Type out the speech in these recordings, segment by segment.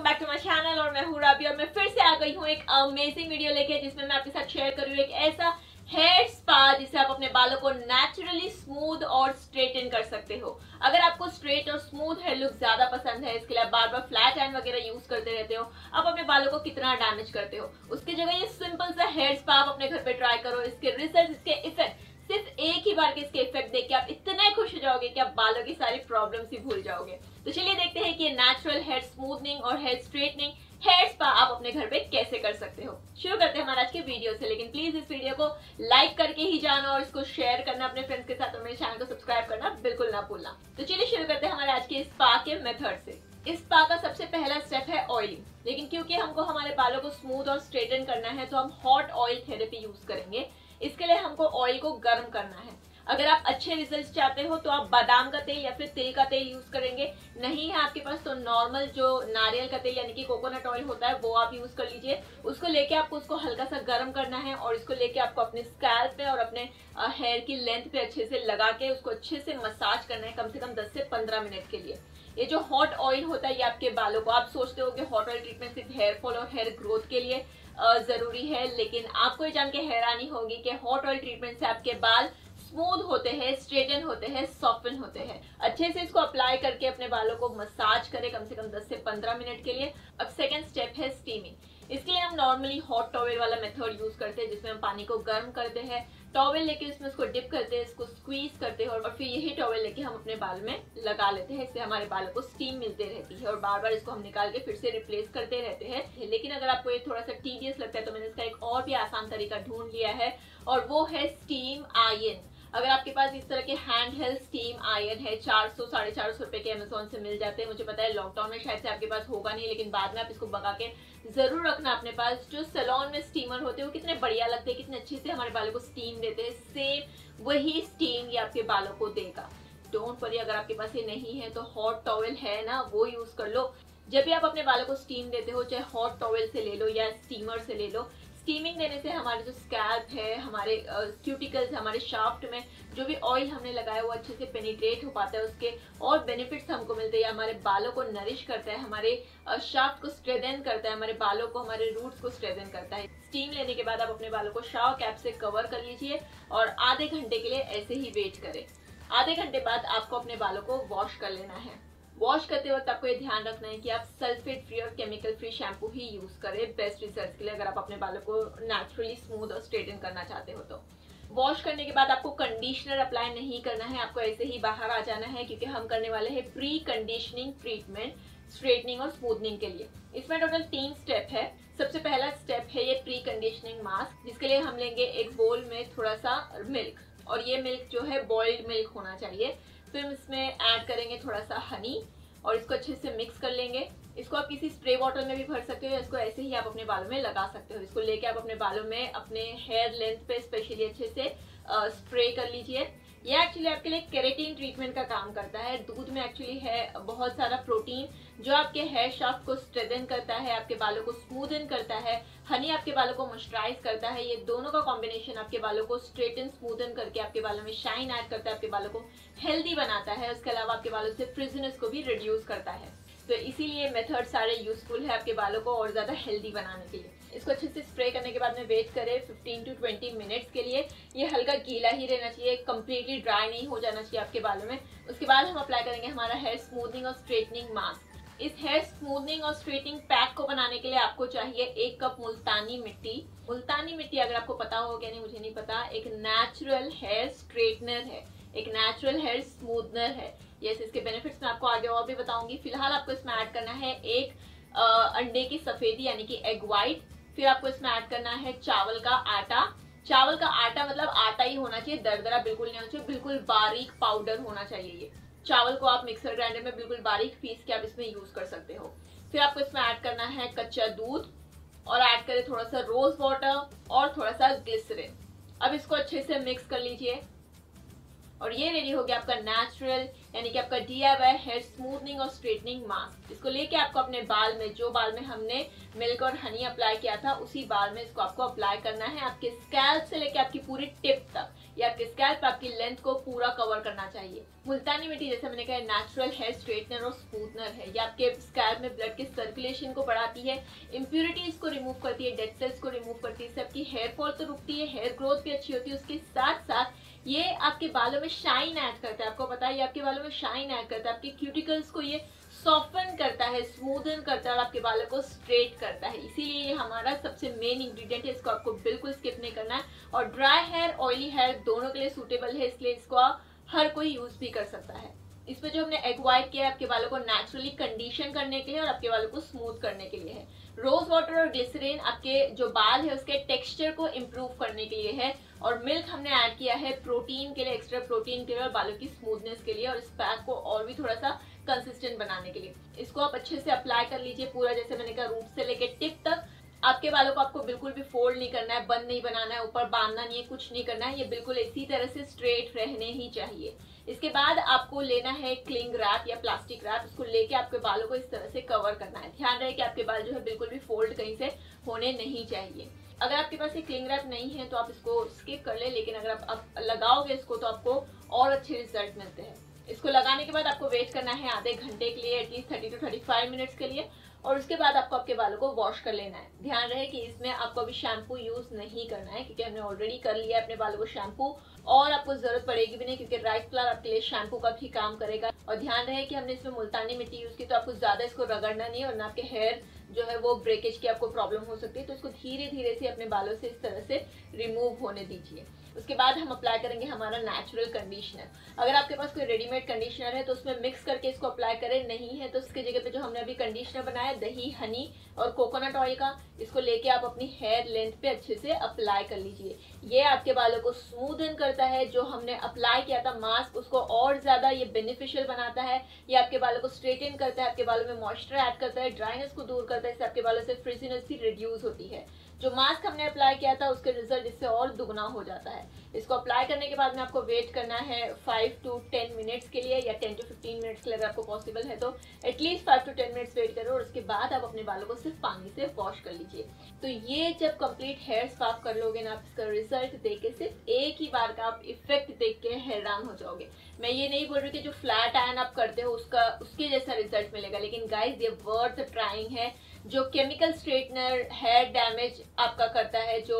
Back to my channel और मैं हूँ राबिया और मैं फिर से आ गई हूँ एक अमेजिंग वीडियो लेके जिसमें मैं आपके साथ शेयर कर रही हूँ एक ऐसा हेयर स्पा जिससे आप अपने बालों को नेचुरली स्मूथ और स्ट्रेटन कर सकते हो। अगर आपको स्ट्रेट और स्मूथ हेयर लुक ज्यादा पसंद है, इसके लिए आप बार बार फ्लैट आयरन वगैरह यूज करते रहते हो, आप अपने बालों को कितना डैमेज करते हो, उसकी जगह ये सिंपल सा हेयर स्पा आप अपने घर पे ट्राई करो। इसके रिजल्ट, इसके इफेक्ट सिर्फ एक ही बार के इसके इफेक्ट देख के आप इतने खुश हो जाओगे कि आप बालों की सारी प्रॉब्लम्स ही भूल जाओगे। तो चलिए देखते हैं कि ये नेचुरल हेयर स्मूथनिंग और हेयर स्ट्रेटनिंग हेयर स्पा आप अपने घर पे कैसे कर सकते हो। शुरू करते हैं हमारे आज के वीडियो से, लेकिन प्लीज इस वीडियो को लाइक करके ही जाना और इसको शेयर करना अपने फ्रेंड्स के साथ और मेरे चैनल को सब्सक्राइब करना बिल्कुल ना भूलना। तो चलिए शुरू करते हैं हमारे आज के स्पा के मेथड से। इस स्पा का सबसे पहला स्टेप है ऑयलिंग, लेकिन क्योंकि हमको हमारे बालों को स्मूथ और स्ट्रेटन करना है तो हम हॉट ऑयल थेरेपी यूज करेंगे। इसके लिए हमको ऑयल को गर्म करना है। अगर आप अच्छे रिजल्ट्स चाहते हो तो आप बादाम का तेल या फिर तिल का तेल यूज करेंगे। नहीं है आपके पास तो नॉर्मल जो नारियल का तेल यानी कि कोकोनट ऑयल होता है वो आप यूज कर लीजिए। उसको लेके आपको उसको हल्का सा गर्म करना है और इसको लेके आपको अपने स्कैल्प पे और अपने हेयर की लेंथ पे अच्छे से लगा के उसको अच्छे से मसाज करना है कम से कम 10 से 15 मिनट के लिए। ये जो हॉट ऑयल होता है ये आपके बालों को, आप सोचते हो कि हॉट ऑयल ट्रीटमेंट सिर्फ हेयर फॉल और हेयर ग्रोथ के लिए जरूरी है, लेकिन आपको ये जान के हैरानी होगी कि हॉट ऑयल ट्रीटमेंट से आपके बाल स्मूथ होते हैं, स्ट्रेटन होते हैं, सॉफ्टन होते हैं। अच्छे से इसको अप्लाई करके अपने बालों को मसाज करें कम से कम 10 से 15 मिनट के लिए। अब सेकंड स्टेप है स्टीमिंग। इसके लिए हम नॉर्मली हॉट टॉवेल वाला मेथड यूज करते हैं जिसमें हम पानी को गर्म करते हैं, टॉवेल लेके इसमें उसको डिप करते हैं, इसको स्क्वीज करते हैं और फिर यही टॉवेल लेके हम अपने बाल में लगा लेते हैं। इससे हमारे बालों को स्टीम मिलते रहती है और बार बार इसको हम निकाल के फिर से रिप्लेस करते रहते हैं। लेकिन अगर आपको ये थोड़ा सा टीडियस लगता है तो मैंने इसका एक और भी आसान तरीका ढूंढ लिया है और वो है स्टीम आयन। अगर आपके पास इस तरह के हैंड हेल्ड स्टीम आयन है, 400-450 रुपए के अमेजोन से मिल जाते हैं। मुझे पता है लॉकडाउन में शायद से आपके पास होगा नहीं, लेकिन बाद में आप इसको मंगा के जरूर रखना अपने पास। जो सैलून में स्टीमर होते हैं वो कितने बढ़िया लगते हैं, कितने अच्छे से हमारे बालों को स्टीम देते हैं। सेम वही स्टीम ये आपके बालों को देगा। डोंट वरी, अगर आपके पास ये नहीं है तो हॉट टॉवेल है ना, वो यूज कर लो। जब भी आप अपने बालों को स्टीम देते हो, चाहे हॉट टॉवेल से ले लो या स्टीमर से ले लो, स्टीमिंग देने से हमारे जो स्कैल्प है, हमारे क्यूटिकल्स, हमारे शाफ्ट में जो भी ऑयल हमने लगाया वो अच्छे से पेनिट्रेट हो पाता है, उसके और बेनिफिट्स हमको मिलते हैं। हमारे बालों को नरिश करता है, हमारे शाफ्ट को स्ट्रेटन करता है, हमारे बालों को, हमारे रूट्स को स्ट्रेटन करता है। स्टीम लेने के बाद आप अपने बालों को शावर कैप से कवर कर लीजिए और आधे घंटे के लिए ऐसे ही वेट करें। आधे घंटे बाद आपको अपने बालों को वॉश कर लेना है। वॉश करते वक्त आपको ये ध्यान रखना है कि आप सल्फेट फ्री और केमिकल फ्री शैम्पू ही यूज करें बेस्ट रिजल्ट के लिए, अगर आप अपने बालों को नेचुरली स्मूथ और स्ट्रेटन करना चाहते हो तो। वॉश करने के बाद आपको कंडीशनर अप्लाई नहीं करना है, आपको ऐसे ही बाहर आ जाना है क्योंकि हम करने वाले हैं प्री कंडीशनिंग ट्रीटमेंट स्ट्रेटनिंग और स्मूथनिंग के लिए। इसमें टोटल 3 स्टेप है। सबसे पहला स्टेप है ये प्री कंडीशनिंग मास्क, जिसके लिए हम लेंगे एक बोल में थोड़ा सा मिल्क और ये मिल्क जो है बॉइल्ड मिल्क होना चाहिए। फिर इसमें ऐड करेंगे थोड़ा सा हनी और इसको अच्छे से मिक्स कर लेंगे। इसको आप किसी स्प्रे बॉटल में भी भर सकते हो, इसको ऐसे ही आप अपने बालों में लगा सकते हो। इसको लेके आप अपने बालों में अपने हेयर लेंथ पे स्पेशली अच्छे से स्प्रे कर लीजिए। ये एक्चुअली आपके लिए केराटिन ट्रीटमेंट का काम करता है। दूध में एक्चुअली है बहुत सारा प्रोटीन जो आपके हेयर शाफ्ट को स्ट्रेटन करता है, आपके बालों को स्मूथन करता है। हनी आपके बालों को मॉइस्चराइज करता है। ये दोनों का कॉम्बिनेशन आपके बालों को स्ट्रेटन स्मूथन करके आपके बालों में शाइन ऐड करता है, आपके बालों को हेल्दी बनाता है। उसके अलावा आपके बालों से फ्रिजीनेस को भी रिड्यूस करता है। तो इसीलिए मेथड सारे यूजफुल है आपके बालों को और ज्यादा हेल्दी बनाने के लिए। इसको अच्छे से स्प्रे करने के बाद में वेट करें 15 to 20 मिनट्स के लिए। ये हल्का गीला ही रहना चाहिए, कंप्लीटली ड्राई नहीं हो जाना चाहिए आपके बालों में। उसके बाद हम अप्लाई करेंगे हमारा हेयर स्मूथनिंग और स्ट्रेटनिंग मास्क। इस हेयर स्मूथनिंग और स्ट्रेटनिंग पैक को बनाने के लिए आपको चाहिए 1 कप मुल्तानी मिट्टी। मुल्तानी मिट्टी अगर आपको पता हो क्या नहीं मुझे नहीं पता, एक नेचुरल हेयर स्ट्रेटनर है, एक नेचुरल हेयर स्मूथनर है। यस, इसके बेनिफिट्स मैं आपको आगे और भी बताऊंगी। फिलहाल आपको इसमें ऐड करना है एक अंडे की सफेदी यानी कि एग व्हाइट। फिर आपको इसमें ऐड करना है चावल का आटा। चावल का आटा मतलब आटा ही होना चाहिए, दरदरा बिल्कुल नहीं होना चाहिए, बिल्कुल बारीक पाउडर होना चाहिए ये। चावल को आप मिक्सर ग्राइंडर में बिल्कुल बारीक पीस के आप इसमें यूज कर सकते हो। फिर आपको इसमें ऐड करना है कच्चा दूध और ऐड करें थोड़ा सा रोज वाटर और थोड़ा सा ग्लिसरीन। अब इसको अच्छे से मिक्स कर लीजिए। और ये रेडी हो गया आपका नेचुरल यानी कि आपका DIY हेयर स्मूथनिंग और स्ट्रेटनिंग मास्क। इसको लेके आपको अपने बाल में, जो बाल में हमने मिल्क और हनी अप्लाई किया था उसी बाल में इसको आपको अप्लाई करना है। आपके स्कैल्प से लेके आपकी पूरी टिप तक, या आपके स्कैल्प आपकी लेंथ को पूरा कवर करना चाहिए। मुल्तानी मिट्टी जैसे मैंने कहा नेचुरल हेयर स्ट्रेटनर और स्मूथनर है। ये आपके स्कैल्प में ब्लड के सर्कुलेशन को बढ़ाती है, इम्प्यूरिटीज को रिमूव करती है, डेड सेल्स को रिमूव करती है, इससे आपकी हेयर फॉल तो रुकती है, हेयर ग्रोथ भी अच्छी होती है। उसके साथ साथ ये आपके बालों में शाइन ऐड करता है। आपको पता है ये आपके बालों में शाइन ऐड करता है, आपके क्यूटिकल्स को ये सॉफ्टन करता है, स्मूदन करता है और आपके बालों को स्ट्रेट करता है। इसीलिए ये हमारा सबसे मेन इंग्रेडिएंट है, इसको आपको बिल्कुल स्किप नहीं करना है। और ड्राई हेयर, ऑयली हेयर दोनों के लिए सूटेबल है, इसलिए इसको हर कोई यूज भी कर सकता है। इसमें जो हमने एग व्हाइट किया है आपके बालों को नेचुरली कंडीशन करने के लिए और आपके बालों को स्मूथ करने के लिए है। रोज वाटर और ग्लिसरीन आपके जो बाल है उसके टेक्सचर को इम्प्रूव करने के लिए है। और मिल्क हमने ऐड किया है प्रोटीन के लिए, एक्स्ट्रा प्रोटीन के लिए और बालों की स्मूथनेस के लिए और इस पैक को और भी थोड़ा सा कंसिस्टेंट बनाने के लिए। इसको आप अच्छे से अप्लाई कर लीजिए पूरा, जैसे मैंने कहा रूट से लेके टिप तक। आपके बालों को आपको बिल्कुल भी फोल्ड नहीं करना है, बंद नहीं बनाना है, ऊपर बांधना नहीं है, कुछ नहीं करना है। ये बिल्कुल इसी तरह से स्ट्रेट रहने ही चाहिए। इसके बाद आपको लेना है क्लिंग रैप या प्लास्टिक रैप, उसको लेके आपके बालों को इस तरह से कवर करना है। ध्यान रहे कि आपके बाल जो है बिल्कुल भी फोल्ड कहीं से होने नहीं चाहिए। अगर आपके पास ये क्लिंग रैप नहीं है तो आप इसको स्किप कर ले, लेकिन अगर आप लगाओगे इसको तो आपको और अच्छे रिजल्ट मिलते हैं। इसको लगाने के बाद आपको वेट करना है आधे घंटे के लिए, एटलीस्ट 30 to 35 मिनट्स के लिए, और उसके बाद आपको आपके बालों को वॉश कर लेना है। ध्यान रहे कि इसमें आपको अभी शैम्पू यूज नहीं करना है, क्योंकि हमने ऑलरेडी कर लिया है अपने बालों को शैम्पू, और आपको जरूरत पड़ेगी भी नहीं, क्योंकि राइस फ्लावर आपके लिए शैम्पू का भी काम करेगा। और ध्यान रहे कि हमने इसमें मुल्तानी मिट्टी यूज की, तो आपको ज्यादा इसको रगड़ना नहीं है, वरना आपके हेयर जो है वो ब्रेकेज की आपको प्रॉब्लम हो सकती है। तो इसको धीरे धीरे से अपने बालों से इस तरह से रिमूव होने दीजिए। उसके बाद हम अप्लाई करेंगे हमारा नेचुरल कंडीशनर। अगर आपके पास कोई रेडीमेड कंडीशनर है तो उसमें मिक्स करके इसको अप्लाई करें, नहीं है तो उसके जगह पे जो हमने अभी कंडीशनर बनाया दही, हनी और कोकोनट ऑयल का, इसको लेके आप अपनी हेयर लेंथ पे अच्छे से अप्लाई कर लीजिए। ये आपके बालों को स्मूदन करता है। जो हमने अप्लाई किया था मास्क उसको और ज्यादा ये बेनिफिशियल बनाता है। ये आपके बालों को स्ट्रेटन करता है, आपके बालों में मॉइस्चर ऐड करता है, ड्राइनेस को दूर करता है, इससे आपके बालों से फ्रिजीनेस भी रिड्यूस होती है। जो मास्क हमने अप्लाई किया था उसके रिजल्ट इससे और दुगना हो जाता है। इसको अप्लाई करने के बाद में आपको वेट करना है 5 to 10 मिनट्स के लिए, या 10 to 15 मिनट्स के लिए अगर आपको पॉसिबल है तो एटलीस्ट 5 to 10 मिनट्स वेट करो, और उसके बाद आप अपने बालों को सिर्फ पानी से वॉश कर लीजिए। तो ये जब कंप्लीट हेयर स्पाफ कर लोगे ना, आप इसका रिजल्ट देख के सिर्फ एक ही बार का आप इफेक्ट देख के हैरान हो जाओगे। मैं ये नहीं बोल रही कि जो फ्लैट आयरन आप करते हो उसके जैसा रिजल्ट मिलेगा, लेकिन गाइज ये वर्थ ट्राइंग है। जो केमिकल स्ट्रेटनर हेयर डैमेज आपका करता है, जो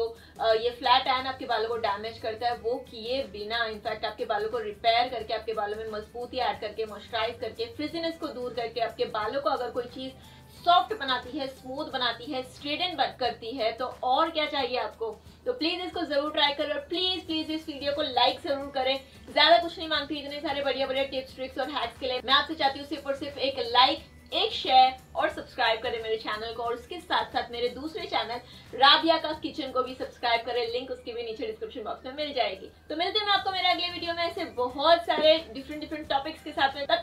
ये फ्लैट आयरन आपके बालों को डैमेज करता है, वो किए बिना इनफैक्ट आपके बालों को रिपेयर करके, आपके बालों में मजबूती ऐड करके, मॉइस्चराइज करके, फ्रिजीनेस को दूर करके, आपके बालों को अगर कोई चीज सॉफ्ट बनाती है, स्मूथ बनाती है, स्ट्रेटन करती है, तो और क्या चाहिए आपको। तो प्लीज इसको जरूर ट्राई करें और प्लीज प्लीज इस वीडियो को लाइक जरूर करें। ज्यादा कुछ नहीं मांगती इतने सारे बढ़िया बढ़िया टिप्स, ट्रिक्स और हैक्स के लिए। मैं आपसे चाहती हूँ सिर्फ और सिर्फ एक लाइक, एक शेयर और सब्सक्राइब करें मेरे चैनल को, और उसके साथ साथ मेरे दूसरे चैनल राबिया का किचन को भी सब्सक्राइब करें। लिंक उसकी भी नीचे डिस्क्रिप्शन बॉक्स में मिल जाएगी। तो मिलते हैं आपको मेरे अगले वीडियो में ऐसे बहुत सारे डिफरेंट टॉपिक्स के साथ में। तब